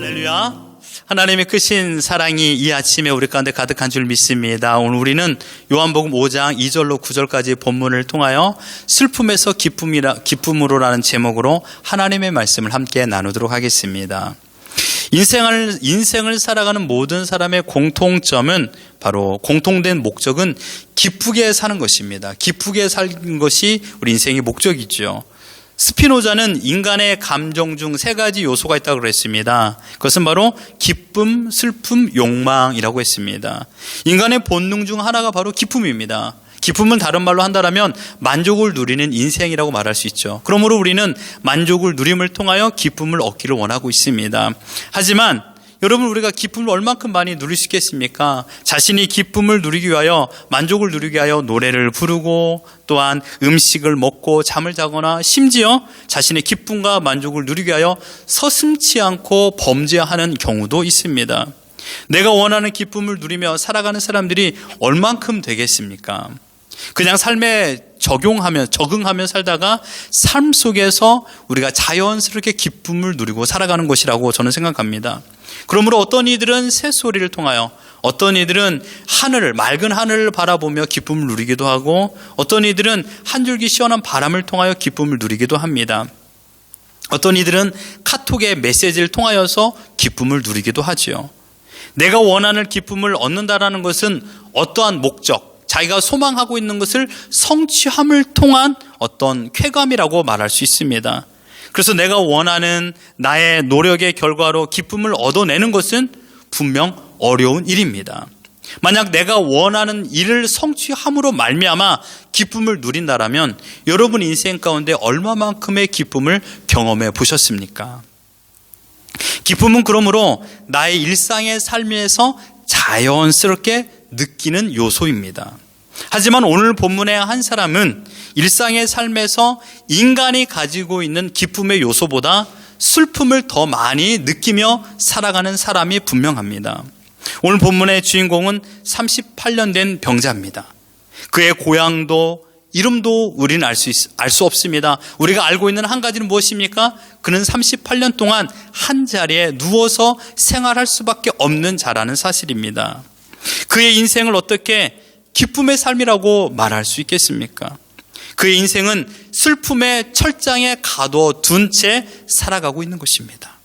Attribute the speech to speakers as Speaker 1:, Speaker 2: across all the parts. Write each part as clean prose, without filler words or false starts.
Speaker 1: 할렐루야. 하나님의 크신 사랑이 이 아침에 우리 가운데 가득한 줄 믿습니다. 오늘 우리는 요한복음 5장 2절로 9절까지 본문을 통하여 슬픔에서 기쁨으로라는 제목으로 하나님의 말씀을 함께 나누도록 하겠습니다. 인생을 살아가는 모든 사람의 공통점은 바로 공통된 목적은 기쁘게 사는 것입니다. 기쁘게 사는 것이 우리 인생의 목적이죠. 스피노자는 인간의 감정 중 세 가지 요소가 있다고 그랬습니다. 그것은 바로 기쁨, 슬픔, 욕망이라고 했습니다. 인간의 본능 중 하나가 바로 기쁨입니다. 기쁨은 다른 말로 한다면 만족을 누리는 인생이라고 말할 수 있죠. 그러므로 우리는 만족을 누림을 통하여 기쁨을 얻기를 원하고 있습니다. 하지만 여러분, 우리가 기쁨을 얼만큼 많이 누릴 수 있겠습니까? 자신이 기쁨을 누리기 위하여, 만족을 누리기 위하여 노래를 부르고, 또한 음식을 먹고 잠을 자거나, 심지어 자신의 기쁨과 만족을 누리기 위하여 서슴지 않고 범죄하는 경우도 있습니다. 내가 원하는 기쁨을 누리며 살아가는 사람들이 얼만큼 되겠습니까? 그냥 삶에 적응하며 살다가 삶 속에서 우리가 자연스럽게 기쁨을 누리고 살아가는 것이라고 저는 생각합니다. 그러므로 어떤 이들은 새소리를 통하여, 어떤 이들은 맑은 하늘을 바라보며 기쁨을 누리기도 하고, 어떤 이들은 한 줄기 시원한 바람을 통하여 기쁨을 누리기도 합니다. 어떤 이들은 카톡의 메시지를 통하여서 기쁨을 누리기도 하지요. 내가 원하는 기쁨을 얻는다라는 것은 어떠한 목적, 자기가 소망하고 있는 것을 성취함을 통한 어떤 쾌감이라고 말할 수 있습니다. 그래서 내가 원하는 나의 노력의 결과로 기쁨을 얻어내는 것은 분명 어려운 일입니다. 만약 내가 원하는 일을 성취함으로 말미암아 기쁨을 누린다라면 여러분 인생 가운데 얼마만큼의 기쁨을 경험해 보셨습니까? 기쁨은 그러므로 나의 일상의 삶에서 자연스럽게 느끼는 요소입니다. 하지만 오늘 본문의 한 사람은 일상의 삶에서 인간이 가지고 있는 기쁨의 요소보다 슬픔을 더 많이 느끼며 살아가는 사람이 분명합니다. 오늘 본문의 주인공은 38년 된 병자입니다. 그의 고향도 이름도 우리는 알 수 없습니다. 우리가 알고 있는 한 가지는 무엇입니까? 그는 38년 동안 한 자리에 누워서 생활할 수밖에 없는 자라는 사실입니다. 그의 인생을 어떻게 기쁨의 삶이라고 말할 수 있겠습니까? 그의 인생은 슬픔의 철장에 가둬둔 채 살아가고 있는 것입니다.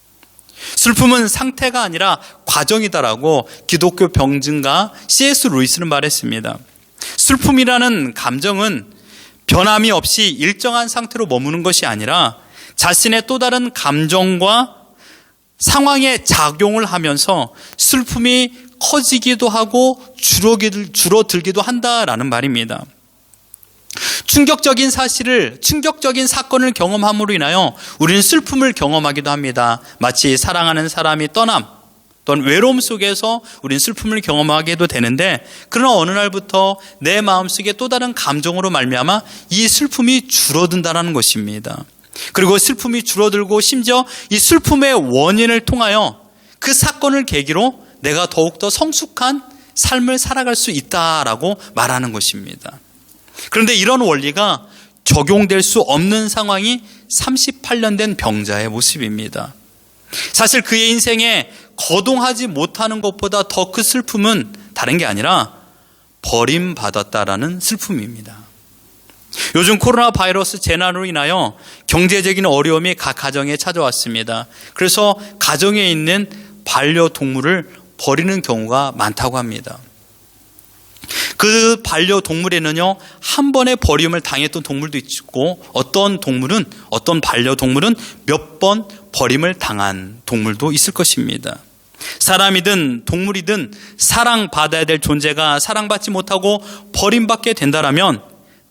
Speaker 1: 슬픔은 상태가 아니라 과정이다라고 기독교 병증가 C.S. 루이스는 말했습니다. 슬픔이라는 감정은 변함이 없이 일정한 상태로 머무는 것이 아니라 자신의 또 다른 감정과 상황에 작용을 하면서 슬픔이 커지기도 하고 줄어들기도 한다라는 말입니다. 충격적인 사건을 경험함으로 인하여 우리는 슬픔을 경험하기도 합니다. 마치 사랑하는 사람이 떠남 또는 외로움 속에서 우리는 슬픔을 경험하게도 되는데, 그러나 어느 날부터 내 마음속에 또 다른 감정으로 말미암아 이 슬픔이 줄어든다는 것입니다. 그리고 슬픔이 줄어들고 심지어 이 슬픔의 원인을 통하여 그 사건을 계기로 내가 더욱더 성숙한 삶을 살아갈 수 있다라고 말하는 것입니다. 그런데 이런 원리가 적용될 수 없는 상황이 38년 된 병자의 모습입니다. 사실 그의 인생에 거동하지 못하는 것보다 더 큰 슬픔은 다른 게 아니라 버림받았다라는 슬픔입니다. 요즘 코로나 바이러스 재난으로 인하여 경제적인 어려움이 각 가정에 찾아왔습니다. 그래서 가정에 있는 반려동물을 버리는 경우가 많다고 합니다. 그 반려동물에는요, 한 번에 버림을 당했던 동물도 있고, 어떤 반려동물은 몇 번 버림을 당한 동물도 있을 것입니다. 사람이든 동물이든 사랑받아야 될 존재가 사랑받지 못하고 버림받게 된다라면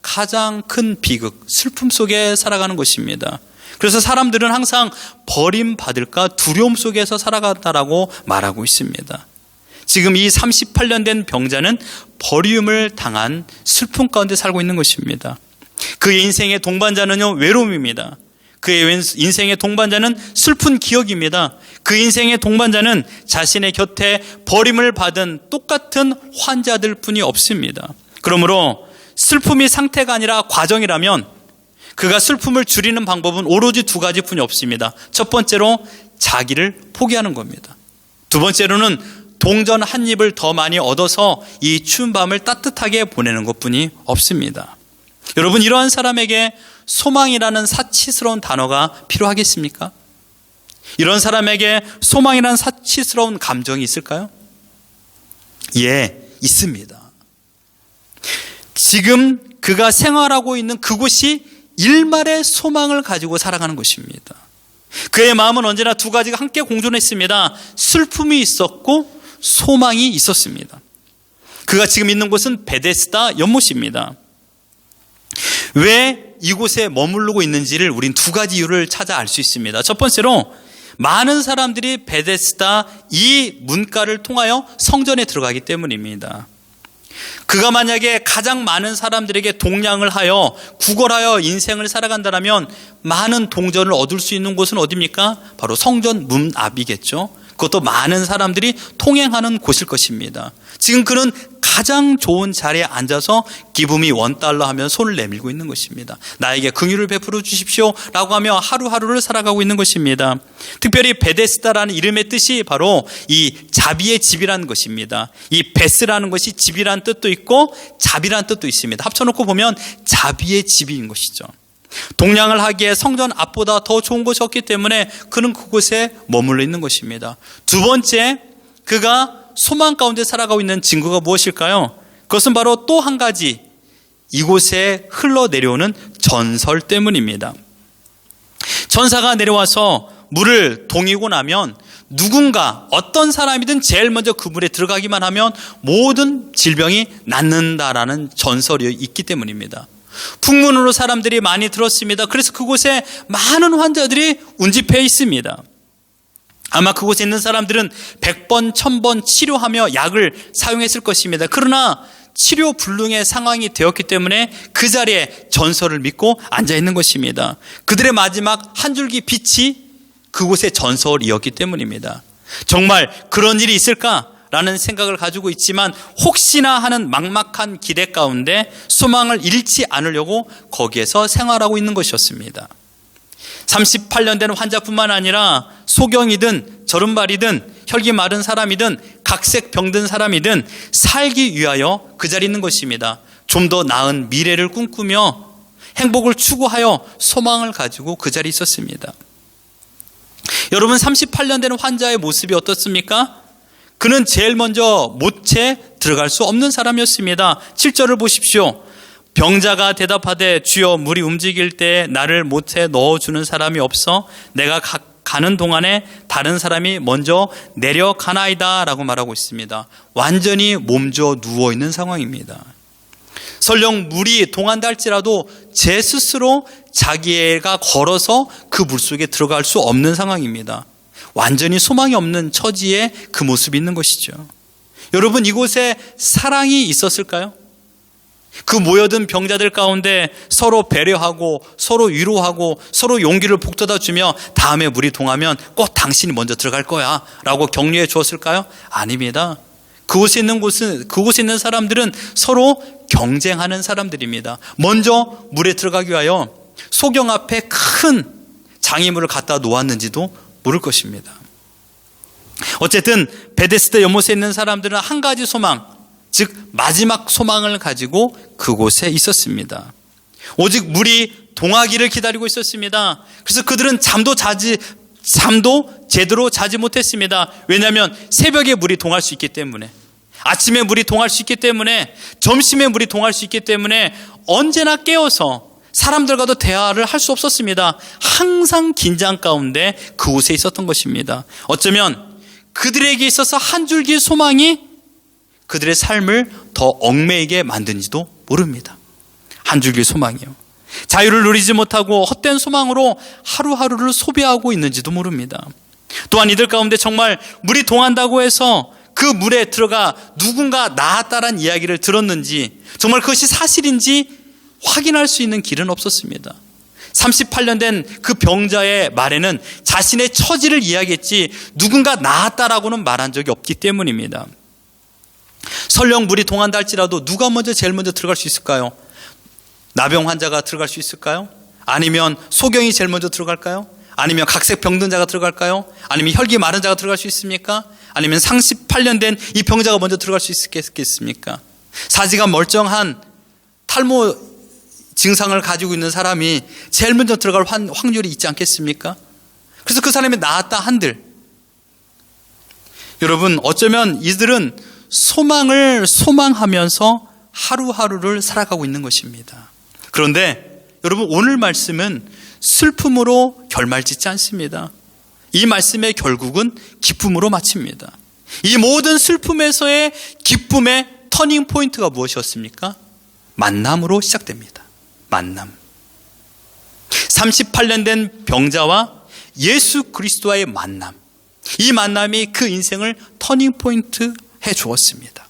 Speaker 1: 가장 큰 비극, 슬픔 속에 살아가는 것입니다. 그래서 사람들은 항상 버림받을까 두려움 속에서 살아간다라고 말하고 있습니다. 지금 이 38년 된 병자는 버림을 당한 슬픔 가운데 살고 있는 것입니다. 그의 인생의 동반자는요, 외로움입니다. 그의 인생의 동반자는 슬픈 기억입니다. 그 인생의 동반자는 자신의 곁에 버림을 받은 똑같은 환자들 뿐이 없습니다. 그러므로 슬픔이 상태가 아니라 과정이라면 그가 슬픔을 줄이는 방법은 오로지 두 가지뿐이 없습니다. 첫 번째로 자기를 포기하는 겁니다. 두 번째로는 동전 한 입을 더 많이 얻어서 이 추운 밤을 따뜻하게 보내는 것뿐이 없습니다. 여러분, 이러한 사람에게 소망이라는 사치스러운 단어가 필요하겠습니까? 이런 사람에게 소망이라는 사치스러운 감정이 있을까요? 예, 있습니다. 지금 그가 생활하고 있는 그곳이 일말의 소망을 가지고 살아가는 것입니다. 그의 마음은 언제나 두 가지가 함께 공존했습니다. 슬픔이 있었고 소망이 있었습니다. 그가 지금 있는 곳은 베데스다 연못입니다. 왜 이곳에 머무르고 있는지를 우린 두 가지 이유를 찾아 알 수 있습니다. 첫 번째로 많은 사람들이 베데스다 이 문가를 통하여 성전에 들어가기 때문입니다. 그가 만약에 가장 많은 사람들에게 동량을 하여 구걸하여 인생을 살아간다면 많은 동전을 얻을 수 있는 곳은 어디입니까? 바로 성전 문 앞이겠죠. 그것도 많은 사람들이 통행하는 곳일 것입니다. 지금 그는 가장 좋은 자리에 앉아서 기분이 $1 하면 손을 내밀고 있는 것입니다. 나에게 긍휼을 베풀어 주십시오 라고 하며 하루하루를 살아가고 있는 것입니다. 특별히 베데스다라는 이름의 뜻이 바로 이 자비의 집이라는 것입니다. 이 베스라는 것이 집이라는 뜻도 있고 자비라는 뜻도 있습니다. 합쳐놓고 보면 자비의 집인 것이죠. 동량을 하기에 성전 앞보다 더 좋은 곳이 없기 때문에 그는 그곳에 머물러 있는 것입니다. 두 번째, 그가 소망 가운데 살아가고 있는 증거가 무엇일까요? 그것은 바로 또 한 가지, 이곳에 흘러내려오는 전설 때문입니다. 천사가 내려와서 물을 동이고 나면 누군가 어떤 사람이든 제일 먼저 그 물에 들어가기만 하면 모든 질병이 낫는다라는 전설이 있기 때문입니다. 풍문으로 사람들이 많이 들었습니다. 그래서 그곳에 많은 환자들이 운집해 있습니다. 아마 그곳에 있는 사람들은 100번, 1000번 치료하며 약을 사용했을 것입니다. 그러나 치료 불능의 상황이 되었기 때문에 그 자리에 전설을 믿고 앉아 있는 것입니다. 그들의 마지막 한 줄기 빛이 그곳의 전설이었기 때문입니다. 정말 그런 일이 있을까? 라는 생각을 가지고 있지만 혹시나 하는 막막한 기대 가운데 소망을 잃지 않으려고 거기에서 생활하고 있는 것이었습니다. 38년 된 환자뿐만 아니라 소경이든 저른발이든 혈기 마른 사람이든 각색 병든 사람이든 살기 위하여 그 자리에 있는 것입니다. 좀 더 나은 미래를 꿈꾸며 행복을 추구하여 소망을 가지고 그 자리에 있었습니다. 여러분, 38년 된 환자의 모습이 어떻습니까? 그는 제일 먼저 못에 들어갈 수 없는 사람이었습니다. 7절을 보십시오. 병자가 대답하되 주여 물이 움직일 때 나를 못에 넣어주는 사람이 없어 내가 가는 동안에 다른 사람이 먼저 내려가나이다 라고 말하고 있습니다. 완전히 몸져 누워있는 상황입니다. 설령 물이 동한다 할지라도 제 스스로 자기가 걸어서 그 물속에 들어갈 수 없는 상황입니다. 완전히 소망이 없는 처지에 그 모습이 있는 것이죠. 여러분, 이곳에 사랑이 있었을까요? 그 모여든 병자들 가운데 서로 배려하고 서로 위로하고 서로 용기를 북돋아 주며 다음에 물이 동하면 꼭 당신이 먼저 들어갈 거야 라고 격려해 주었을까요? 아닙니다. 그곳에 있는 사람들은 서로 경쟁하는 사람들입니다. 먼저 물에 들어가기 위하여 소경 앞에 큰 장애물을 갖다 놓았는지도 모를 것입니다. 어쨌든 베데스다 연못에 있는 사람들은 한 가지 소망, 즉 마지막 소망을 가지고 그곳에 있었습니다. 오직 물이 동하기를 기다리고 있었습니다. 그래서 그들은 잠도 제대로 자지 못했습니다. 왜냐하면 새벽에 물이 동할 수 있기 때문에, 아침에 물이 동할 수 있기 때문에, 점심에 물이 동할 수 있기 때문에 언제나 깨어서 사람들과도 대화를 할 수 없었습니다. 항상 긴장 가운데 그곳에 있었던 것입니다. 어쩌면 그들에게 있어서 한 줄기 소망이 그들의 삶을 더 얽매이게 만든지도 모릅니다. 한 줄기 소망이요. 자유를 누리지 못하고 헛된 소망으로 하루하루를 소비하고 있는지도 모릅니다. 또한 이들 가운데 정말 물이 동한다고 해서 그 물에 들어가 누군가 나았다란 이야기를 들었는지, 정말 그것이 사실인지 확인할 수 있는 길은 없었습니다. 38년 된 그 병자의 말에는 자신의 처지를 이야기했지 누군가 나았다라고는 말한 적이 없기 때문입니다. 설령 물이 동한다 할지라도 누가 제일 먼저 들어갈 수 있을까요? 나병 환자가 들어갈 수 있을까요? 아니면 소경이 제일 먼저 들어갈까요? 아니면 각색 병든 자가 들어갈까요? 아니면 혈기 마른 자가 들어갈 수 있습니까? 아니면 38년 된 이 병자가 먼저 들어갈 수 있겠습니까? 사지가 멀쩡한 탈모 증상을 가지고 있는 사람이 제일 먼저 들어갈 확률이 있지 않겠습니까? 그래서 그 사람이 나았다 한들, 여러분, 어쩌면 이들은 소망을 소망하면서 하루하루를 살아가고 있는 것입니다. 그런데 여러분, 오늘 말씀은 슬픔으로 결말짓지 않습니다. 이 말씀의 결국은 기쁨으로 마칩니다. 이 모든 슬픔에서의 기쁨의 터닝 포인트가 무엇이었습니까? 만남으로 시작됩니다. 만남. 38년 된 병자와 예수 그리스도와의 만남. 이 만남이 그 인생을 터닝 포인트 해 주었습니다.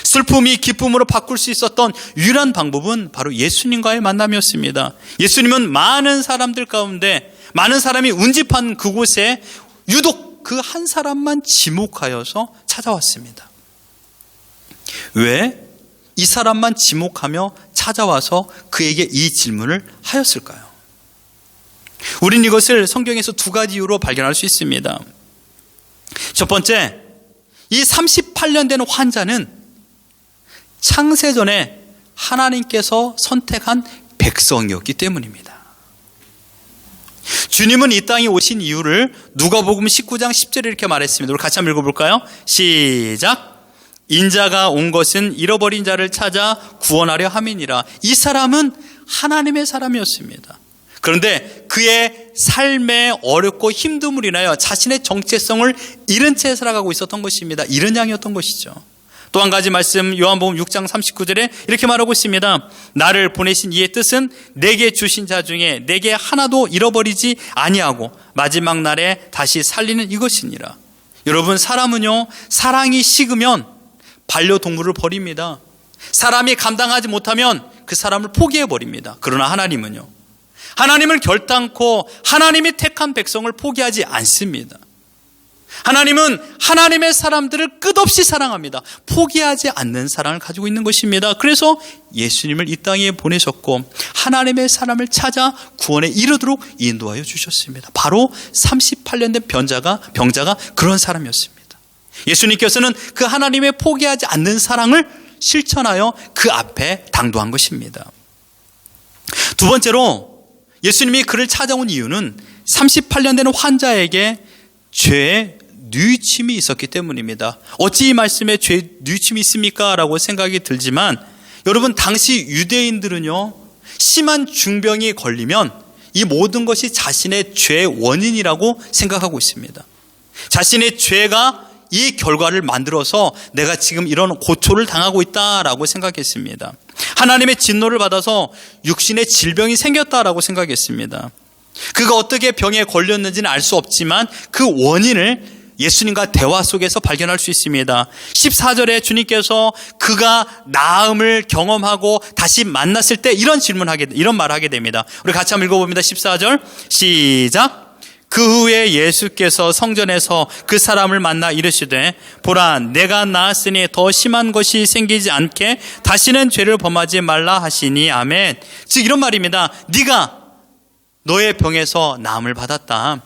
Speaker 1: 슬픔이 기쁨으로 바꿀 수 있었던 유일한 방법은 바로 예수님과의 만남이었습니다. 예수님은 많은 사람들 가운데, 많은 사람이 운집한 그곳에 유독 그 한 사람만 지목하여서 찾아왔습니다. 왜 이 사람만 지목하며 찾아와서 그에게 이 질문을 하였을까요? 우린 이것을 성경에서 두 가지 이유로 발견할 수 있습니다. 첫 번째, 이 38년 된 환자는 창세전에 하나님께서 선택한 백성이었기 때문입니다. 주님은 이 땅에 오신 이유를 누가복음 19장 10절에 이렇게 말했습니다. 우리 같이 한번 읽어볼까요? 시작. 인자가 온 것은 잃어버린 자를 찾아 구원하려 함이니라. 이 사람은 하나님의 사람이었습니다. 그런데 그의 삶에 어렵고 힘듦으로 인하여 자신의 정체성을 잃은 채 살아가고 있었던 것입니다. 잃은 양이었던 것이죠. 또 한 가지 말씀, 요한복음 6장 39절에 이렇게 말하고 있습니다. 나를 보내신 이의 뜻은 내게 주신 자 중에 내게 하나도 잃어버리지 아니하고 마지막 날에 다시 살리는 이것이니라. 여러분, 사람은요, 사랑이 식으면 반려동물을 버립니다. 사람이 감당하지 못하면 그 사람을 포기해버립니다. 그러나 하나님은요, 하나님을 결단코 하나님이 택한 백성을 포기하지 않습니다. 하나님은 하나님의 사람들을 끝없이 사랑합니다. 포기하지 않는 사랑을 가지고 있는 것입니다. 그래서 예수님을 이 땅에 보내셨고 하나님의 사람을 찾아 구원에 이르도록 인도하여 주셨습니다. 바로 38년 된 병자가 그런 사람이었습니다. 예수님께서는 그 하나님의 포기하지 않는 사랑을 실천하여 그 앞에 당도한 것입니다. 두 번째로 예수님이 그를 찾아온 이유는 38년 된 환자에게 죄의 뉘우침이 있었기 때문입니다. 어찌 이 말씀에 죄의 뉘우침이 있습니까? 라고 생각이 들지만, 여러분, 당시 유대인들은요, 심한 중병이 걸리면 이 모든 것이 자신의 죄의 원인이라고 생각하고 있습니다. 자신의 죄가 이 결과를 만들어서 내가 지금 이런 고초를 당하고 있다라고 생각했습니다. 하나님의 진노를 받아서 육신의 질병이 생겼다라고 생각했습니다. 그가 어떻게 병에 걸렸는지는 알 수 없지만 그 원인을 예수님과 대화 속에서 발견할 수 있습니다. 14절에 주님께서 그가 나음을 경험하고 다시 만났을 때 이런 말을 하게 됩니다. 우리 같이 한번 읽어봅니다. 14절 시작. 그 후에 예수께서 성전에서 그 사람을 만나 이르시되 보라, 내가 나았으니 더 심한 것이 생기지 않게 다시는 죄를 범하지 말라 하시니 아멘. 즉 이런 말입니다. 네가 너의 병에서 나음을 받았다.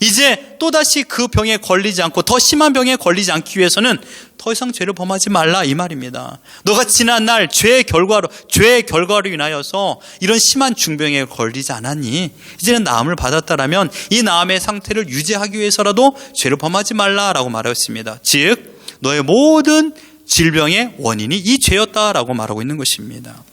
Speaker 1: 이제 또다시 그 병에 걸리지 않고 더 심한 병에 걸리지 않기 위해서는 더 이상 죄를 범하지 말라, 이 말입니다. 너가 지난날 죄의 결과로 인하여서 이런 심한 중병에 걸리지 않았니? 이제는 나음을 받았다라면 이 나음의 상태를 유지하기 위해서라도 죄를 범하지 말라라고 말하였습니다. 즉 너의 모든 질병의 원인이 이 죄였다라고 말하고 있는 것입니다.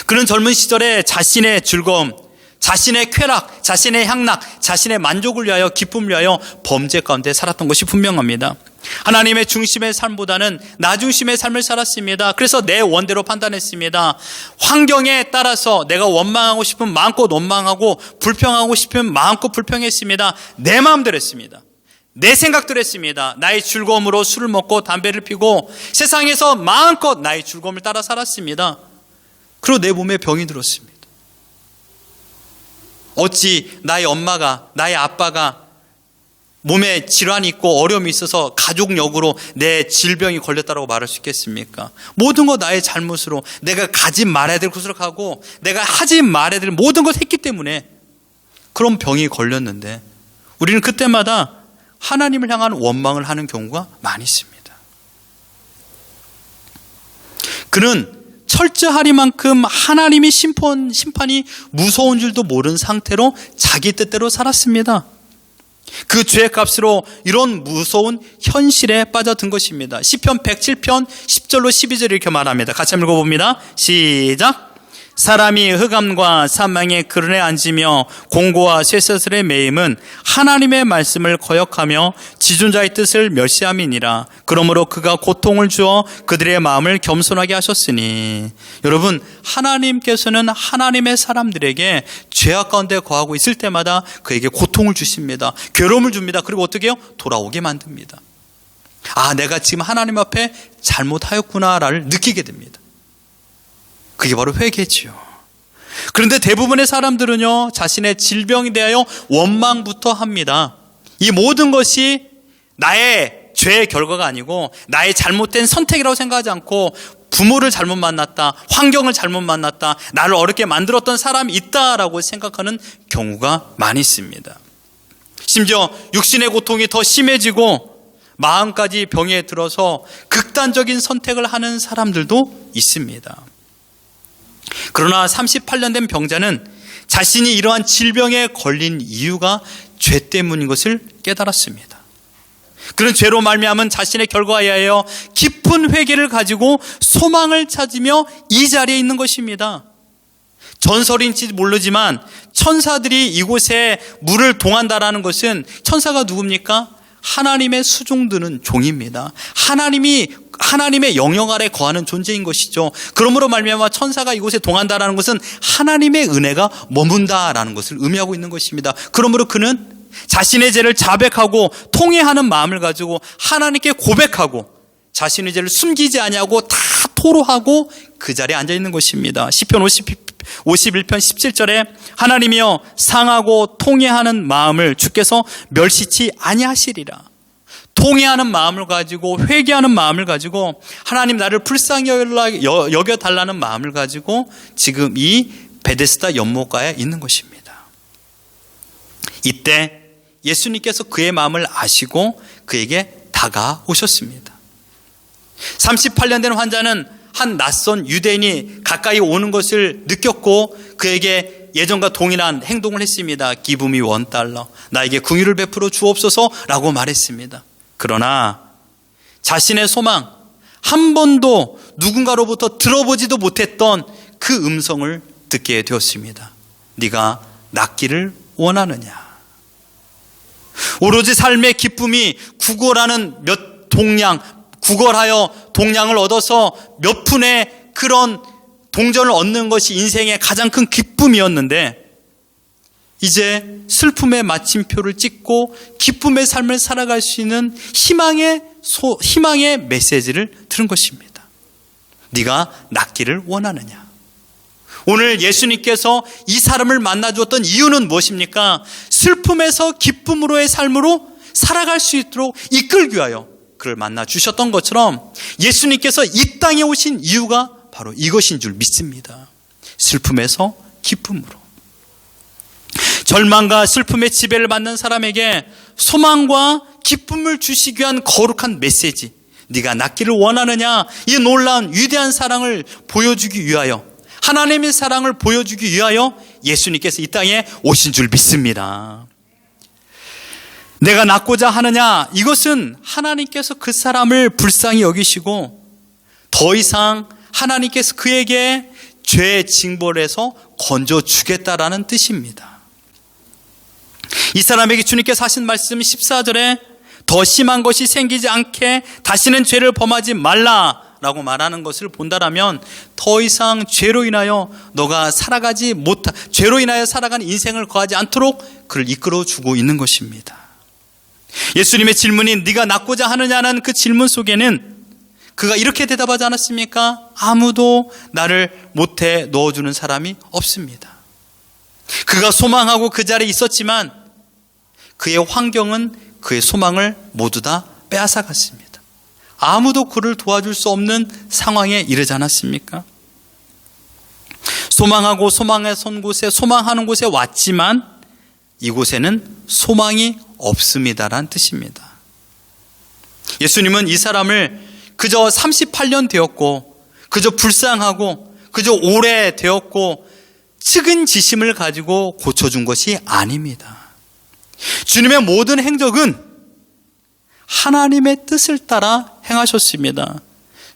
Speaker 1: 그는 젊은 시절에 자신의 즐거움, 자신의 쾌락, 자신의 향락, 자신의 만족을 위하여, 기쁨을 위하여 범죄 가운데 살았던 것이 분명합니다. 하나님의 중심의 삶보다는 나 중심의 삶을 살았습니다. 그래서 내 원대로 판단했습니다. 환경에 따라서 내가 원망하고 싶으면 마음껏 원망하고 불평하고 싶으면 마음껏 불평했습니다. 내 마음대로 했습니다. 내 생각대로 했습니다. 나의 즐거움으로 술을 먹고 담배를 피고 세상에서 마음껏 나의 즐거움을 따라 살았습니다. 그리고 내 몸에 병이 들었습니다. 어찌 나의 엄마가, 나의 아빠가 몸에 질환이 있고 어려움이 있어서 가족력으로 내 질병이 걸렸다고 말할 수 있겠습니까? 모든 것 나의 잘못으로, 내가 가지 말아야 될 것으로 가고 내가 하지 말아야 될 모든 것 했기 때문에 그런 병이 걸렸는데 우리는 그때마다 하나님을 향한 원망을 하는 경우가 많이 있습니다. 그는 철저하리만큼 하나님의 심판이 무서운 줄도 모르는 상태로 자기 뜻대로 살았습니다. 그 죄의 값으로 이런 무서운 현실에 빠져든 것입니다. 시편 107편 10절로 12절 이렇게 말합니다. 같이 한번 읽어봅니다. 시작. 사람이 흑암과 사망의 그늘에 앉으며 공고와 쇠사슬에 매임은 하나님의 말씀을 거역하며 지존자의 뜻을 멸시함이니라. 그러므로 그가 고통을 주어 그들의 마음을 겸손하게 하셨으니. 여러분, 하나님께서는 하나님의 사람들에게 죄악 가운데 거하고 있을 때마다 그에게 고통을 주십니다. 괴로움을 줍니다. 그리고 어떻게 해요? 돌아오게 만듭니다. 아, 내가 지금 하나님 앞에 잘못하였구나를 느끼게 됩니다. 그게 바로 회개지요. 그런데 대부분의 사람들은요, 자신의 질병에 대하여 원망부터 합니다. 이 모든 것이 나의 죄의 결과가 아니고 나의 잘못된 선택이라고 생각하지 않고 부모를 잘못 만났다, 환경을 잘못 만났다, 나를 어렵게 만들었던 사람이 있다라고 생각하는 경우가 많이 있습니다. 심지어 육신의 고통이 더 심해지고 마음까지 병에 들어서 극단적인 선택을 하는 사람들도 있습니다. 그러나 38년 된 병자는 자신이 이러한 질병에 걸린 이유가 죄 때문인 것을 깨달았습니다. 그런 죄로 말미암은 자신의 결과에 하여 깊은 회개를 가지고 소망을 찾으며 이 자리에 있는 것입니다. 전설인지 모르지만 천사들이 이곳에 물을 동한다라는 것은, 천사가 누굽니까? 하나님의 수종드는 종입니다. 하나님의 영역 아래 거하는 존재인 것이죠. 그러므로 말미암아 천사가 이곳에 동한다라는 것은 하나님의 은혜가 머문다라는 것을 의미하고 있는 것입니다. 그러므로 그는 자신의 죄를 자백하고 통회하는 마음을 가지고 하나님께 고백하고 자신의 죄를 숨기지 아니하고 다 토로하고 그 자리에 앉아 있는 것입니다. 시편 51편 17절에 하나님이여 상하고 통회하는 마음을 주께서 멸시치 아니하시리라. 통회하는 마음을 가지고, 회개하는 마음을 가지고, 하나님 나를 불쌍히 여겨달라는 마음을 가지고 지금 이 베데스다 연못가에 있는 것입니다. 이때 예수님께서 그의 마음을 아시고 그에게 다가오셨습니다. 38년 된 환자는 한 낯선 유대인이 가까이 오는 것을 느꼈고 그에게 예전과 동일한 행동을 했습니다. Give me $1. 나에게 긍휼을 베풀어 주옵소서라고 말했습니다. 그러나 자신의 소망, 한 번도 누군가로부터 들어보지도 못했던 그 음성을 듣게 되었습니다. 네가 낫기를 원하느냐? 오로지 삶의 기쁨이 구걸하는 구걸하여 동량을 얻어서 몇 푼의 그런 동전을 얻는 것이 인생의 가장 큰 기쁨이었는데, 이제 슬픔의 마침표를 찍고 기쁨의 삶을 살아갈 수 있는 희망의 메시지를 들은 것입니다. 네가 낫기를 원하느냐? 오늘 예수님께서 이 사람을 만나주었던 이유는 무엇입니까? 슬픔에서 기쁨으로의 삶으로 살아갈 수 있도록 이끌기 위하여 그를 만나 주셨던 것처럼 예수님께서 이 땅에 오신 이유가 바로 이것인 줄 믿습니다. 슬픔에서 기쁨으로. 절망과 슬픔의 지배를 받는 사람에게 소망과 기쁨을 주시기 위한 거룩한 메시지, 네가 낫기를 원하느냐? 이 놀라운 위대한 사랑을 보여주기 위하여, 하나님의 사랑을 보여주기 위하여 예수님께서 이 땅에 오신 줄 믿습니다. 내가 낫고자 하느냐? 이것은 하나님께서 그 사람을 불쌍히 여기시고 더 이상 하나님께서 그에게 죄의 징벌에서 건져주겠다라는 뜻입니다. 이 사람에게 주님께서 하신 말씀 14절에 더 심한 것이 생기지 않게 다시는 죄를 범하지 말라라고 말하는 것을 본다라면 더 이상 죄로 인하여 죄로 인하여 살아가는 인생을 거하지 않도록 그를 이끌어주고 있는 것입니다. 예수님의 질문이 네가 낫고자 하느냐는 그 질문 속에는 그가 이렇게 대답하지 않았습니까? 아무도 나를 못해 넣어주는 사람이 없습니다. 그가 소망하고 그 자리에 있었지만 그의 환경은 그의 소망을 모두 다 빼앗아갔습니다. 아무도 그를 도와줄 수 없는 상황에 이르지 않았습니까? 소망하고 소망의 선 곳에, 소망하는 곳에 왔지만 이곳에는 소망이 없습니다라는 뜻입니다. 예수님은 이 사람을 그저 38년 되었고, 그저 불쌍하고, 그저 오래 되었고 측은지심을 가지고 고쳐준 것이 아닙니다. 주님의 모든 행적은 하나님의 뜻을 따라 행하셨습니다.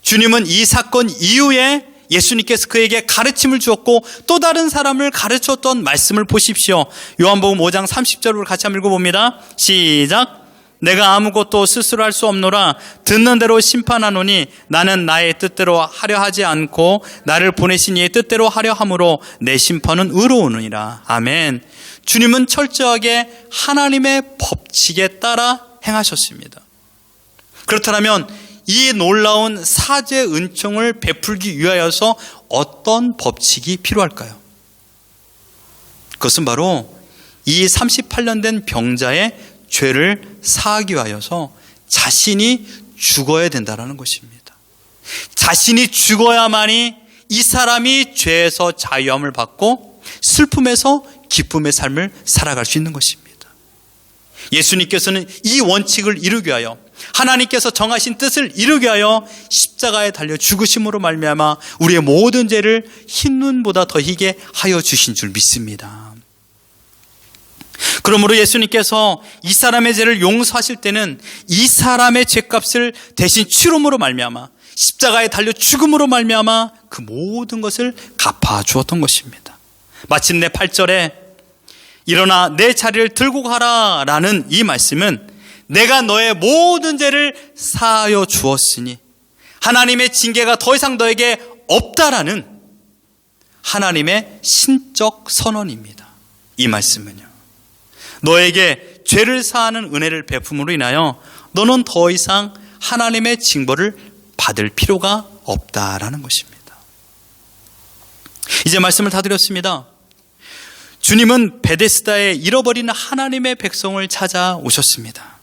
Speaker 1: 주님은 이 사건 이후에 예수님께서 그에게 가르침을 주었고 또 다른 사람을 가르쳤던 말씀을 보십시오. 요한복음 5장 30절을 같이 한번 읽어봅니다. 시작. 내가 아무것도 스스로 할 수 없노라. 듣는 대로 심판하노니 나는 나의 뜻대로 하려 하지 않고 나를 보내신 이의 뜻대로 하려 함으로 내 심판은 의로우니라. 아멘. 주님은 철저하게 하나님의 법칙에 따라 행하셨습니다. 그렇다면 이 놀라운 사죄 은총을 베풀기 위하여서 어떤 법칙이 필요할까요? 그것은 바로 이 38년 된 병자의 죄를 사하기 위하여서 자신이 죽어야 된다는 것입니다. 자신이 죽어야만이 이 사람이 죄에서 자유함을 받고 슬픔에서 기쁨의 삶을 살아갈 수 있는 것입니다. 예수님께서는 이 원칙을 이루기 위하여, 하나님께서 정하신 뜻을 이루기 위하여 십자가에 달려 죽으심으로 말미암아 우리의 모든 죄를 흰눈보다 더 희게 하여 주신 줄 믿습니다. 그러므로 예수님께서 이 사람의 죄를 용서하실 때는 이 사람의 죄값을 대신 치름으로 말미암아, 십자가에 달려 죽음으로 말미암아 그 모든 것을 갚아 주었던 것입니다. 마침내 8절에 일어나 내 자리를 들고 가라 라는 이 말씀은 내가 너의 모든 죄를 사하여 주었으니 하나님의 징계가 더 이상 너에게 없다라는 하나님의 신적 선언입니다. 이 말씀은요, 너에게 죄를 사하는 은혜를 베품으로 인하여 너는 더 이상 하나님의 징벌을 받을 필요가 없다라는 것입니다. 이제 말씀을 다 드렸습니다. 주님은 베데스다에 잃어버린 하나님의 백성을 찾아오셨습니다.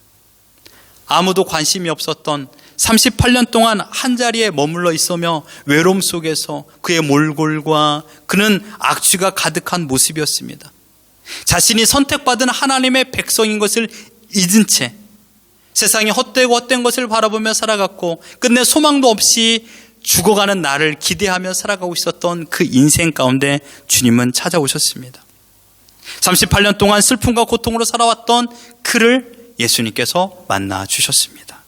Speaker 1: 아무도 관심이 없었던 38년 동안 한자리에 머물러 있으며 외로움 속에서 그의 몰골과 그는 악취가 가득한 모습이었습니다. 자신이 선택받은 하나님의 백성인 것을 잊은 채 세상에 헛되고 헛된 것을 바라보며 살아갔고 끝내 소망도 없이 죽어가는 나를 기대하며 살아가고 있었던 그 인생 가운데 주님은 찾아오셨습니다. 38년 동안 슬픔과 고통으로 살아왔던 그를 예수님께서 만나 주셨습니다.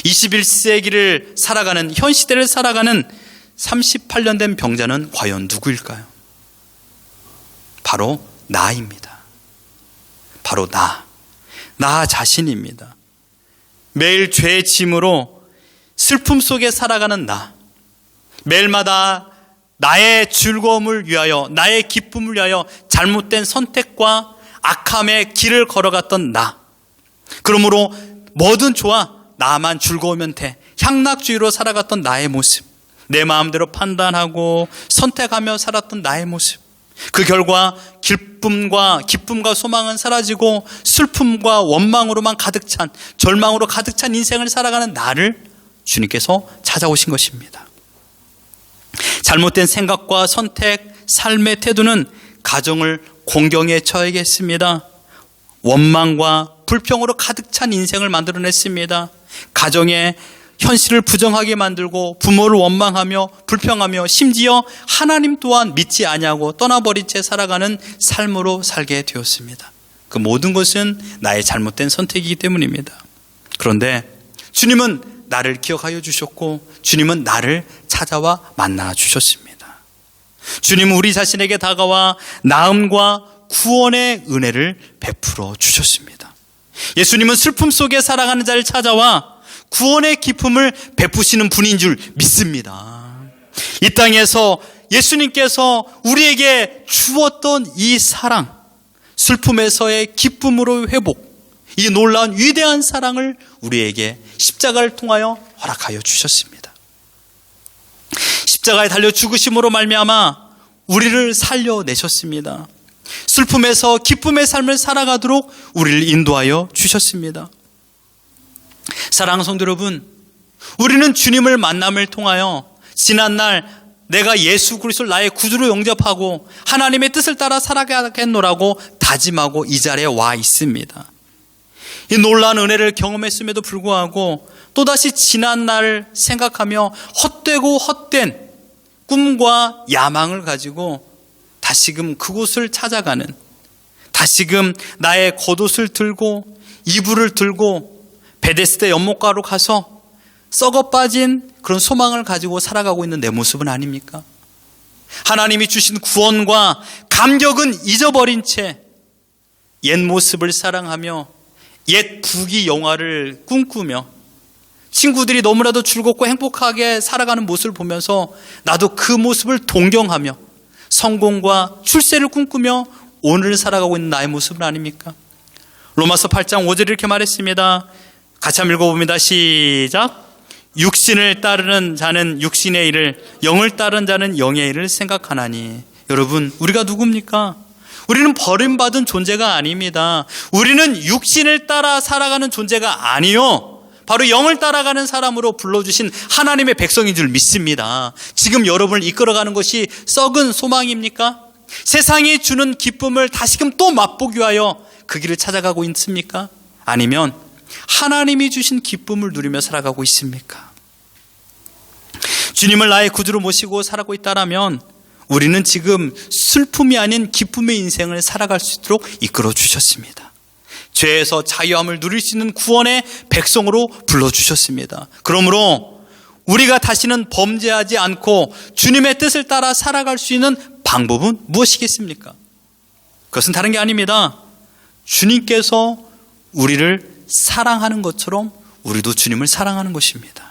Speaker 1: 21세기를 살아가는, 현 시대를 살아가는 38년 된 병자는 과연 누구일까요? 바로 나입니다. 바로 나 자신입니다. 매일 죄의 짐으로 슬픔 속에 살아가는 나, 매일마다 나의 즐거움을 위하여, 나의 기쁨을 위하여 잘못된 선택과 악함의 길을 걸어갔던 나, 그러므로 뭐든 좋아, 나만 즐거우면 돼, 향락주의로 살아갔던 나의 모습, 내 마음대로 판단하고 선택하며 살았던 나의 모습, 그 결과 기쁨과 소망은 사라지고 슬픔과 원망으로만 가득 찬, 절망으로 가득 찬 인생을 살아가는 나를 주님께서 찾아오신 것입니다. 잘못된 생각과 선택, 삶의 태도는 가정을 공경에 처하게 했습니다. 원망과 불평으로 가득 찬 인생을 만들어냈습니다. 가정의 현실을 부정하게 만들고 부모를 원망하며 불평하며 심지어 하나님 또한 믿지 아니하고 떠나버린 채 살아가는 삶으로 살게 되었습니다. 그 모든 것은 나의 잘못된 선택이기 때문입니다. 그런데 주님은 나를 기억하여 주셨고 주님은 나를 찾아와 만나 주셨습니다. 주님은 우리 자신에게 다가와 나음과 구원의 은혜를 베풀어 주셨습니다. 예수님은 슬픔 속에 살아가는 자를 찾아와 구원의 기쁨을 베푸시는 분인 줄 믿습니다. 이 땅에서 예수님께서 우리에게 주었던 이 사랑, 슬픔에서의 기쁨으로 회복, 이 놀라운 위대한 사랑을 우리에게 십자가를 통하여 허락하여 주셨습니다. 십자가에 달려 죽으심으로 말미암아 우리를 살려내셨습니다. 슬픔에서 기쁨의 삶을 살아가도록 우리를 인도하여 주셨습니다. 사랑하는 성도 여러분, 우리는 주님을 만남을 통하여 지난날 내가 예수 그리스도를 나의 구주로 영접하고 하나님의 뜻을 따라 살아가겠노라고 다짐하고 이 자리에 와 있습니다. 이 놀라운 은혜를 경험했음에도 불구하고 또다시 지난 날을 생각하며 헛되고 헛된 꿈과 야망을 가지고 다시금 그곳을 찾아가는, 다시금 나의 겉옷을 들고 이불을 들고 베데스다 연못가로 가서 썩어 빠진 그런 소망을 가지고 살아가고 있는 내 모습은 아닙니까? 하나님이 주신 구원과 감격은 잊어버린 채 옛 모습을 사랑하며 옛 부귀 영화를 꿈꾸며 친구들이 너무나도 즐겁고 행복하게 살아가는 모습을 보면서 나도 그 모습을 동경하며 성공과 출세를 꿈꾸며 오늘을 살아가고 있는 나의 모습은 아닙니까? 로마서 8장 5절에 이렇게 말했습니다. 같이 한번 읽어봅니다. 시작. 육신을 따르는 자는 육신의 일을, 영을 따르는 자는 영의 일을 생각하나니. 여러분, 우리가 누굽니까? 우리는 버림받은 존재가 아닙니다. 우리는 육신을 따라 살아가는 존재가 아니요, 바로 영을 따라가는 사람으로 불러주신 하나님의 백성인 줄 믿습니다. 지금 여러분을 이끌어가는 것이 썩은 소망입니까? 세상이 주는 기쁨을 다시금 또 맛보기 위하여 그 길을 찾아가고 있습니까? 아니면 하나님이 주신 기쁨을 누리며 살아가고 있습니까? 주님을 나의 구주로 모시고 살아가고 있다라면 우리는 지금 슬픔이 아닌 기쁨의 인생을 살아갈 수 있도록 이끌어 주셨습니다. 죄에서 자유함을 누릴 수 있는 구원의 백성으로 불러주셨습니다. 그러므로 우리가 다시는 범죄하지 않고 주님의 뜻을 따라 살아갈 수 있는 방법은 무엇이겠습니까? 그것은 다른 게 아닙니다. 주님께서 우리를 사랑하는 것처럼 우리도 주님을 사랑하는 것입니다.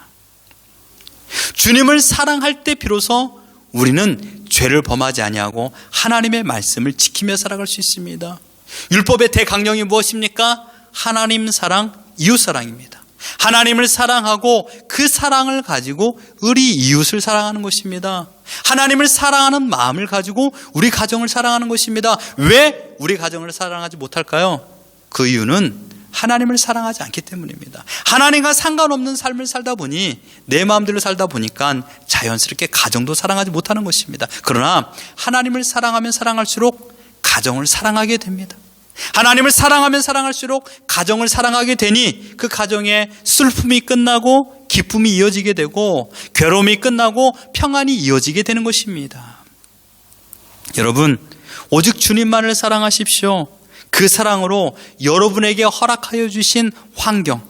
Speaker 1: 주님을 사랑할 때 비로소 우리는 죄를 범하지 아니하고 하나님의 말씀을 지키며 살아갈 수 있습니다. 율법의 대강령이 무엇입니까? 하나님 사랑, 이웃 사랑입니다. 하나님을 사랑하고 그 사랑을 가지고 우리 이웃을 사랑하는 것입니다. 하나님을 사랑하는 마음을 가지고 우리 가정을 사랑하는 것입니다. 왜 우리 가정을 사랑하지 못할까요? 그 이유는 하나님을 사랑하지 않기 때문입니다. 하나님과 상관없는 삶을 살다 보니, 내 마음대로 살다 보니까 자연스럽게 가정도 사랑하지 못하는 것입니다. 그러나 하나님을 사랑하면 사랑할수록 가정을 사랑하게 됩니다. 하나님을 사랑하면 사랑할수록 가정을 사랑하게 되니 그 가정에 슬픔이 끝나고 기쁨이 이어지게 되고 괴로움이 끝나고 평안이 이어지게 되는 것입니다. 여러분, 오직 주님만을 사랑하십시오. 그 사랑으로 여러분에게 허락하여 주신 환경,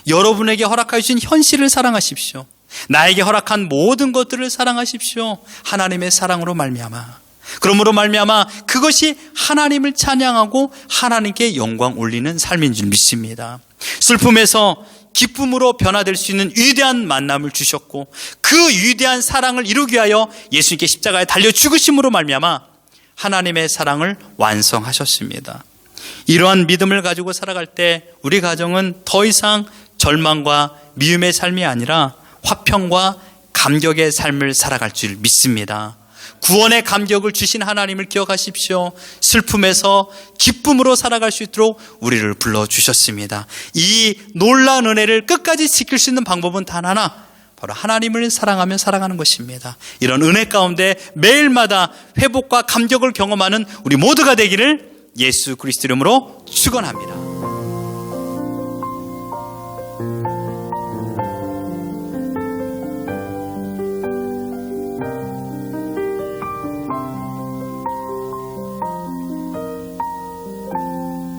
Speaker 1: 여러분에게 허락하여 주신 현실을 사랑하십시오. 나에게 허락한 모든 것들을 사랑하십시오. 하나님의 사랑으로 말미암아. 그러므로 말미암아 그것이 하나님을 찬양하고 하나님께 영광 올리는 삶인 줄 믿습니다. 슬픔에서 기쁨으로 변화될 수 있는 위대한 만남을 주셨고 그 위대한 사랑을 이루기 위하여 예수님께 십자가에 달려 죽으심으로 말미암아 하나님의 사랑을 완성하셨습니다. 이러한 믿음을 가지고 살아갈 때 우리 가정은 더 이상 절망과 미움의 삶이 아니라 화평과 감격의 삶을 살아갈 줄 믿습니다. 구원의 감격을 주신 하나님을 기억하십시오. 슬픔에서 기쁨으로 살아갈 수 있도록 우리를 불러주셨습니다. 이 놀라운 은혜를 끝까지 지킬 수 있는 방법은 단 하나, 바로 하나님을 사랑하며 살아가는 것입니다. 이런 은혜 가운데 매일마다 회복과 감격을 경험하는 우리 모두가 되기를 예수 그리스도 이름으로 축원합니다.